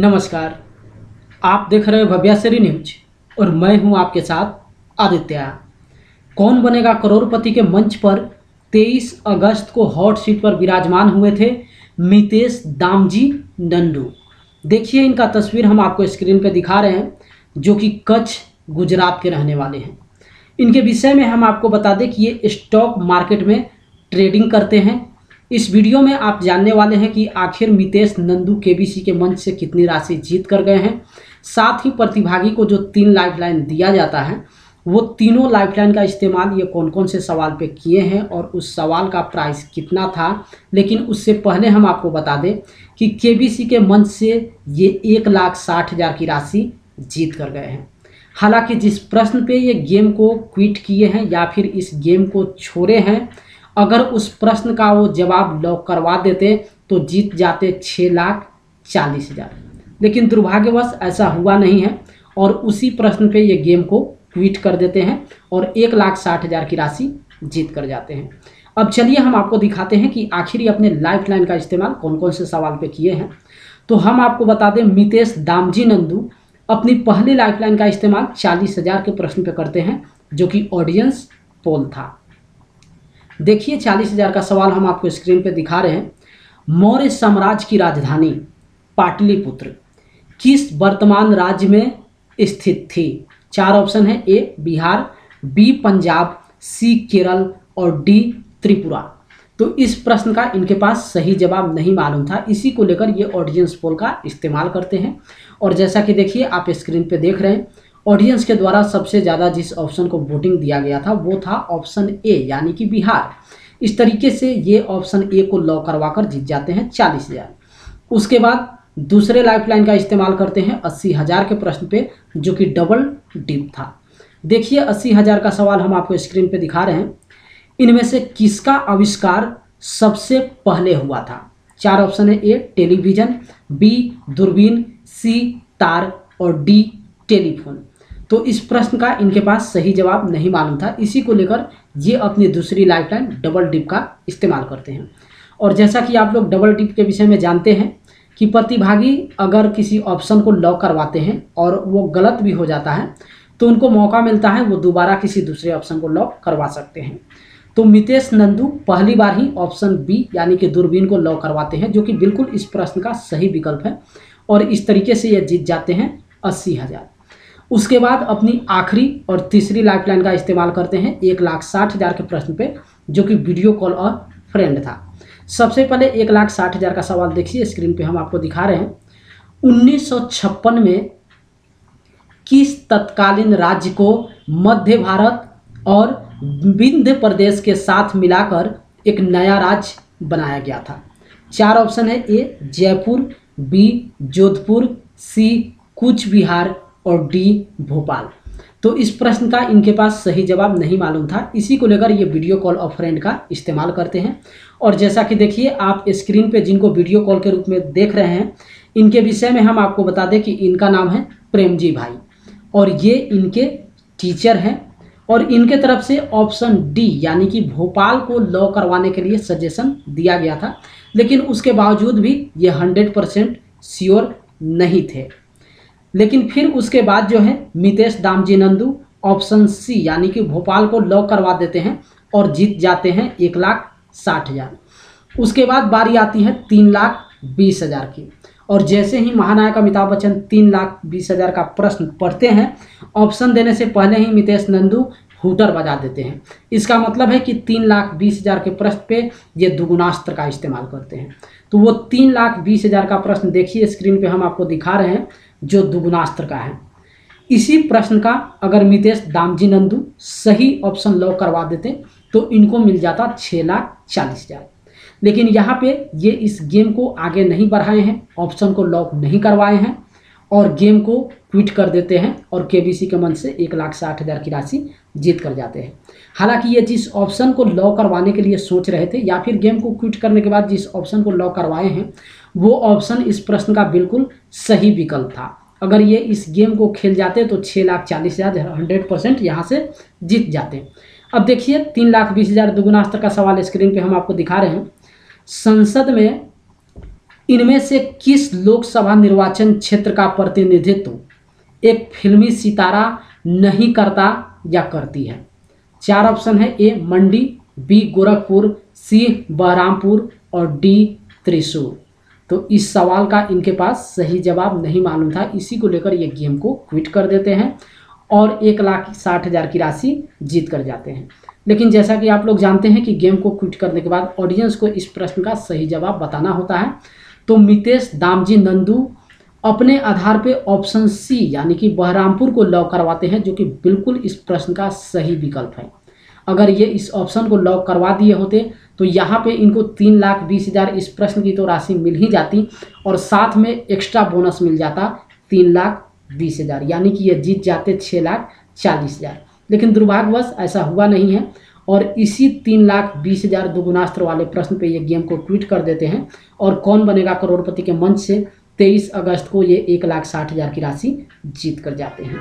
नमस्कार। आप देख रहे हो भव्याश्री न्यूज और मैं हूं आपके साथ आदित्य। कौन बनेगा करोड़पति के मंच पर 23 अगस्त को हॉट सीट पर विराजमान हुए थे मितेश दामजी नंदू। देखिए, इनका तस्वीर हम आपको स्क्रीन पर दिखा रहे हैं, जो कि कच्छ गुजरात के रहने वाले हैं। इनके विषय में हम आपको बता दें कि ये स्टॉक मार्केट में ट्रेडिंग करते हैं। इस वीडियो में आप जानने वाले हैं कि आखिर मितेश नंदू केबीसी के मंच से कितनी राशि जीत कर गए हैं। साथ ही प्रतिभागी को जो 3 लाइफलाइन दिया जाता है, वो तीनों लाइफलाइन का इस्तेमाल ये कौन कौन से सवाल पे किए हैं और उस सवाल का प्राइस कितना था। लेकिन उससे पहले हम आपको बता दें कि केबीसी के मंच से ये 1,60,000 की राशि जीत कर गए हैं। हालांकि जिस प्रश्न पे ये गेम को क्विट किए हैं या फिर इस गेम को छोड़े हैं, अगर उस प्रश्न का वो जवाब लॉक करवा देते तो जीत जाते 6,40,000। लेकिन दुर्भाग्यवश ऐसा हुआ नहीं है और उसी प्रश्न पे ये गेम को क्विट कर देते हैं और 1,60,000 की राशि जीत कर जाते हैं। अब चलिए हम आपको दिखाते हैं कि आखिर ये अपने लाइफलाइन का इस्तेमाल कौन कौन से सवाल पे किए हैं। तो हम आपको बता दें, मितेश दामजी नंदू अपनी पहली लाइफलाइन का इस्तेमाल 40,000 के प्रश्न पे करते हैं, जो कि ऑडियंस पोल था। देखिए, 40,000 का सवाल हम आपको स्क्रीन पे दिखा रहे हैं। मौर्य साम्राज्य की राजधानी पाटलिपुत्र किस वर्तमान राज्य में स्थित थी? 4 ऑप्शन है। ए बिहार, बी पंजाब, सी केरल और डी त्रिपुरा। तो इस प्रश्न का इनके पास सही जवाब नहीं मालूम था, इसी को लेकर ये ऑडियंस पोल का इस्तेमाल करते हैं। और जैसा कि देखिए आप स्क्रीन पे देख रहे हैं, ऑडियंस के द्वारा सबसे ज़्यादा जिस ऑप्शन को वोटिंग दिया गया था वो था ऑप्शन ए, यानी कि बिहार। इस तरीके से ये ऑप्शन ए को लॉक करवाकर जीत जाते हैं 40,000। उसके बाद दूसरे लाइफलाइन का इस्तेमाल करते हैं 80,000 के प्रश्न पे, जो कि डबल डिप था। देखिए, 80,000 का सवाल हम आपको स्क्रीन पे दिखा रहे हैं। इनमें से किसका आविष्कार सबसे पहले हुआ था? 4 ऑप्शन है। ए टेलीविजन, बी दूरबीन, सी तार और डी टेलीफोन। तो इस प्रश्न का इनके पास सही जवाब नहीं मालूम था, इसी को लेकर ये अपनी दूसरी लाइफलाइन डबल डिप का इस्तेमाल करते हैं। और जैसा कि आप लोग डबल डिप के विषय में जानते हैं कि प्रतिभागी अगर किसी ऑप्शन को लॉक करवाते हैं और वो गलत भी हो जाता है तो उनको मौका मिलता है वो दोबारा किसी दूसरे ऑप्शन को लॉक करवा सकते हैं। तो मितेश नंदू पहली बार ही ऑप्शन बी यानी कि दूरबीन को लॉक करवाते हैं, जो कि बिल्कुल इस प्रश्न का सही विकल्प है। और इस तरीके से ये जीत जाते हैं 80,000। उसके बाद अपनी आखिरी और तीसरी लाइफलाइन का इस्तेमाल करते हैं 1,60,000 के प्रश्न पे, जो कि वीडियो कॉल और फ्रेंड था। सबसे पहले 1,60,000 का सवाल देखिए, स्क्रीन पे हम आपको दिखा रहे हैं। 1956 में किस तत्कालीन राज्य को मध्य भारत और विंध्य प्रदेश के साथ मिलाकर एक नया राज्य बनाया गया था? 4 ऑप्शन है। ए जयपुर, बी जोधपुर, सी कूच बिहार और डी भोपाल। तो इस प्रश्न का इनके पास सही जवाब नहीं मालूम था, इसी को लेकर ये वीडियो कॉल और फ्रेंड का इस्तेमाल करते हैं। और जैसा कि देखिए आप स्क्रीन पे जिनको वीडियो कॉल के रूप में देख रहे हैं, इनके विषय में हम आपको बता दें कि इनका नाम है प्रेमजी भाई और ये इनके टीचर हैं। और इनके तरफ से ऑप्शन डी यानी कि भोपाल को लॉक करवाने के लिए सजेशन दिया गया था, लेकिन उसके बावजूद भी ये 100% श्योर नहीं थे। लेकिन फिर उसके बाद जो है मितेश दामजी नंदू ऑप्शन सी यानी कि भोपाल को लॉक करवा देते हैं और जीत जाते हैं 1,60,000। उसके बाद बारी आती है 3,20,000 की। और जैसे ही महानायक अमिताभ बच्चन 3,20,000 का प्रश्न पढ़ते हैं, ऑप्शन देने से पहले ही मितेश नंदू हूटर बजा देते हैं। इसका मतलब है कि 3,20,000 के प्रश्न पे ये दुगुनास्त्र का इस्तेमाल करते हैं। तो वो 3,20,000 का प्रश्न देखिए स्क्रीन पे हम आपको दिखा रहे हैं, जो दुगुनास्त्र का है। इसी प्रश्न का अगर मितेश दामजी नंदू सही ऑप्शन लॉक करवा देते तो इनको मिल जाता 6,40,000। लेकिन यहाँ पे ये इस गेम को आगे नहीं बढ़ाए हैं, ऑप्शन को लॉक नहीं करवाए हैं और गेम को क्विट कर देते हैं और केबीसी के मंच से 1,60,000 की राशि जीत कर जाते हैं। हालांकि ये जिस ऑप्शन को लॉक करवाने के लिए सोच रहे थे या फिर गेम को क्विट करने के बाद जिस ऑप्शन को लॉक करवाए हैं, वो ऑप्शन इस प्रश्न का बिल्कुल सही विकल्प था। अगर ये इस गेम को खेल जाते तो 6,40,000 100% यहाँ से जीत जाते। अब देखिए 3,20,000 दुगुनास्त्र का सवाल स्क्रीन पे हम आपको दिखा रहे हैं। संसद में इनमें से किस लोकसभा निर्वाचन क्षेत्र का प्रतिनिधित्व एक फिल्मी सितारा नहीं करता या करती है? 4 ऑप्शन है। ए मंडी, बी गोरखपुर, सी बहरामपुर और डी त्रिशूर। तो इस सवाल का इनके पास सही जवाब नहीं मालूम था, इसी को लेकर ये गेम को क्विट कर देते हैं और 1,60,000 की राशि जीत कर जाते हैं। लेकिन जैसा कि आप लोग जानते हैं कि गेम को क्विट करने के बाद ऑडियंस को इस प्रश्न का सही जवाब बताना होता है। तो मितेश दामजी नंदू अपने आधार पे ऑप्शन सी यानी कि बहरामपुर को लॉक करवाते हैं, जो कि बिल्कुल इस प्रश्न का सही विकल्प है। अगर ये इस ऑप्शन को लॉक करवा दिए होते तो यहाँ पे इनको 3,20,000 इस प्रश्न की तो राशि मिल ही जाती और साथ में एक्स्ट्रा बोनस मिल जाता 3,20,000, यानी कि ये जीत जाते 6,40,000। लेकिन दुर्भाग्यवश ऐसा हुआ नहीं है और इसी 3,20,000 दुगुनास्त्र वाले प्रश्न पे ये गेम को ट्वीट कर देते हैं और कौन बनेगा करोड़पति के मंच से 23 अगस्त को ये 1,60,000 की राशि जीत कर जाते हैं।